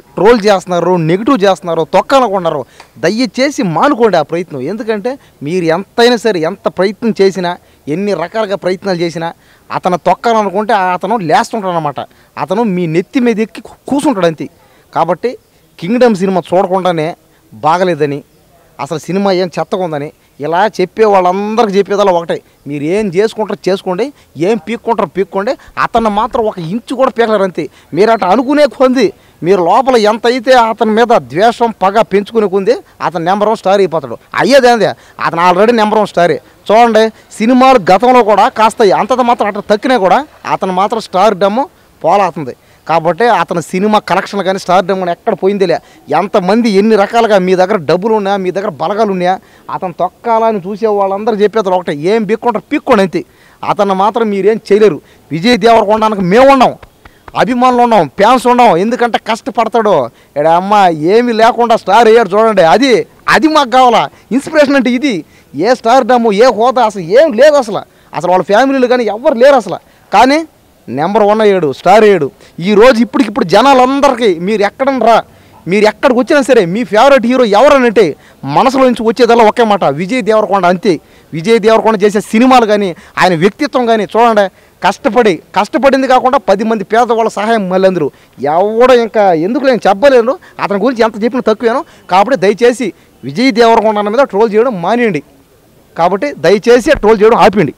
Troll చేస్తున్నారు, negative చేస్తున్నారు, తొక్కాలనుకున్నారు. దయచేసి మానుకోండి ఆ ప్రయత్నం. ఎందుకంటే మీరు ఎంతైనా సరే ఎంత ప్రయత్నం చేసినా, ఎన్ని రకాలుగా ప్రయత్నాలు చేసినా అతను తొక్కాలనుకుంటే అతను లేస్తుంటాడు అన్నమాట. అతను మీ నెత్తి మీద ఎక్కి కూర్చుంటాడు అంతే. కాబట్టి కింగ్డమ్ సినిమా చూడకుండానే బాగలేదని, అసలు సినిమా ఏం చెత్తగా ఉందని ఇలా చెప్పే వాళ్ళందరికీ చెప్పేదల్లా ఒకటే, మీరు ఏం చేసుకుంటారో చేసుకోండి, ఏం పీక్కుంటారో పీక్కోండి, అతన్ని మాత్రం ఒక ఇంచు కూడా పీకలేరు అంతే. మీరు అటు అనుకునే కొంది మీరు లోపల ఎంత అయితే అతని మీద ద్వేషం పగ పెంచుకునే కొంది అతను నెంబర్ 1 స్టార్ అయిపోతాడు. అయ్యేదేందే అతను ఆల్రెడీ నెంబర్ 1 స్టారే. చూడండి, సినిమాలు గతంలో కూడా కాస్త అంతది మాత్రం అట్లా తక్కినా కూడా అతను మాత్రం స్టార్ డమ్ పోలాడుతుంది. కాబట్టి అతని సినిమా కలెక్షన్ కానీ స్టార్ డమ్ కానీ ఎక్కడ పోయిందిలే. ఎంతమంది ఎన్ని రకాలుగా మీ దగ్గర డబ్బులు ఉన్నాయా, మీ దగ్గర బలగాలు ఉన్నాయా, అతను తొక్కాలని చూసే వాళ్ళందరూ చెప్పేది ఒకటే, ఏం పీక్కుంటారు పీక్కోండి అంతే. అతను మాత్రం మీరేం చేయలేరు. విజయ్ దేవరకొండకి మేము ఉన్నాం, అభిమానులు ఉన్నాం, ఫ్యాన్స్ ఉన్నాం. ఎందుకంటే కష్టపడతాడు ఇక్కడ అమ్మ, ఏమీ లేకుండా స్టార్ అయ్యాడు చూడండి. అది మాకు కావాలా. ఇన్స్పిరేషన్ అంటే ఇది. ఏ స్టార్ డమ్, ఏ హోదా అసలు ఏం లేదు. అసలు వాళ్ళ ఫ్యామిలీలు కానీ ఎవరు లేరు అసలు. కానీ నెంబర్ 1 అయ్యాడు, స్టార్ అయ్యాడు. ఈరోజు ఇప్పటికిప్పుడు జనాలందరికీ మీరు ఎక్కడనరా, మీరు ఎక్కడికి వచ్చినా సరే మీ ఫేవరెట్ హీరో ఎవరనంటే మనసులో నుంచి వచ్చేదల్లా ఒకే మాట, విజయ్ దేవరకొండ అంతే. విజయ్ దేవరకొండ చేసే సినిమాలు కానీ ఆయన వ్యక్తిత్వం కానీ చూడండి. కష్టపడింది కాకుండా 10 మంది పేదవాళ్ళ సహాయం మళ్ళీ అందరూ ఎవడో ఇంకా ఎందుకు నేను చెప్పలేను. అతని గురించి ఎంత చెప్పినా తక్కువేను. కాబట్టి దయచేసి విజయ్ దేవరకొండ మీద ట్రోల్ చేయడం మానేయండి. కాబట్టి దయచేసి ట్రోల్ చేయడం ఆపండి.